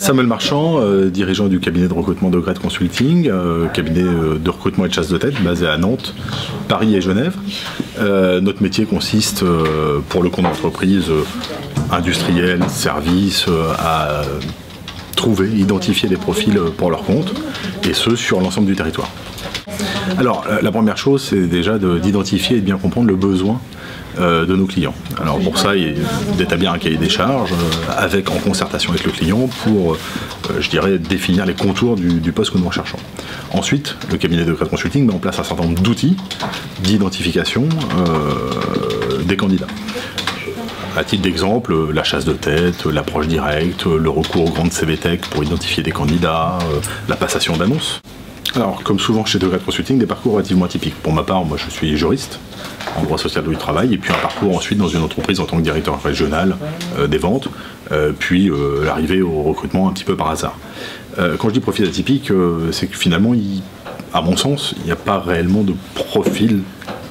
Samuel Marchand, dirigeant du cabinet de recrutement de Gret Consulting, cabinet de recrutement et de chasse de tête basé à Nantes, Paris et Genève. Notre métier consiste, pour le compte d'entreprise industrielle, service, à trouver, identifier des profils pour leur compte, et ce sur l'ensemble du territoire. Alors la première chose, c'est déjà d'identifier et de bien comprendre le besoin de nos clients. Alors pour ça, d'établir un cahier des charges en concertation avec le client pour, je dirais, définir les contours du poste que nous recherchons. Ensuite, le cabinet de Gret Consulting met en place un certain nombre d'outils d'identification des candidats. À titre d'exemple, la chasse de tête, l'approche directe, le recours aux grandes CVTech pour identifier des candidats, la passation d'annonces. Alors, comme souvent chez Gret Consulting, des parcours relativement atypiques. Pour ma part, moi je suis juriste en droit social du travail, et puis un parcours ensuite dans une entreprise en tant que directeur régional des ventes, puis l'arrivée au recrutement un petit peu par hasard. Quand je dis profil atypique, c'est que finalement, à mon sens, il n'y a pas réellement de profil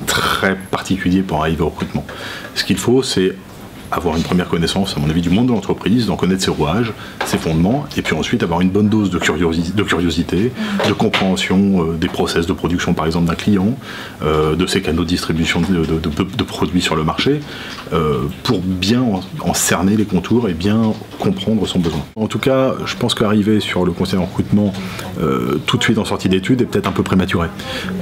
très particulier pour arriver au recrutement. Ce qu'il faut, c'est avoir une première connaissance, à mon avis, du monde de l'entreprise, d'en connaître ses rouages, ses fondements, et puis ensuite avoir une bonne dose de curiosité, de compréhension des process de production, par exemple, d'un client, de ses canaux de distribution de produits sur le marché, pour bien en cerner les contours et bien comprendre son besoin. En tout cas, je pense qu'arriver sur le conseil en recrutement tout de suite en sortie d'études est peut-être un peu prématuré.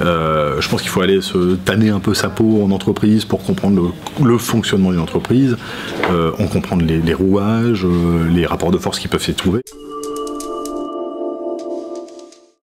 Je pense qu'il faut aller se tanner un peu sa peau en entreprise pour comprendre le fonctionnement d'une entreprise, en comprendre les rouages, les rapports de force qui peuvent s'y trouver.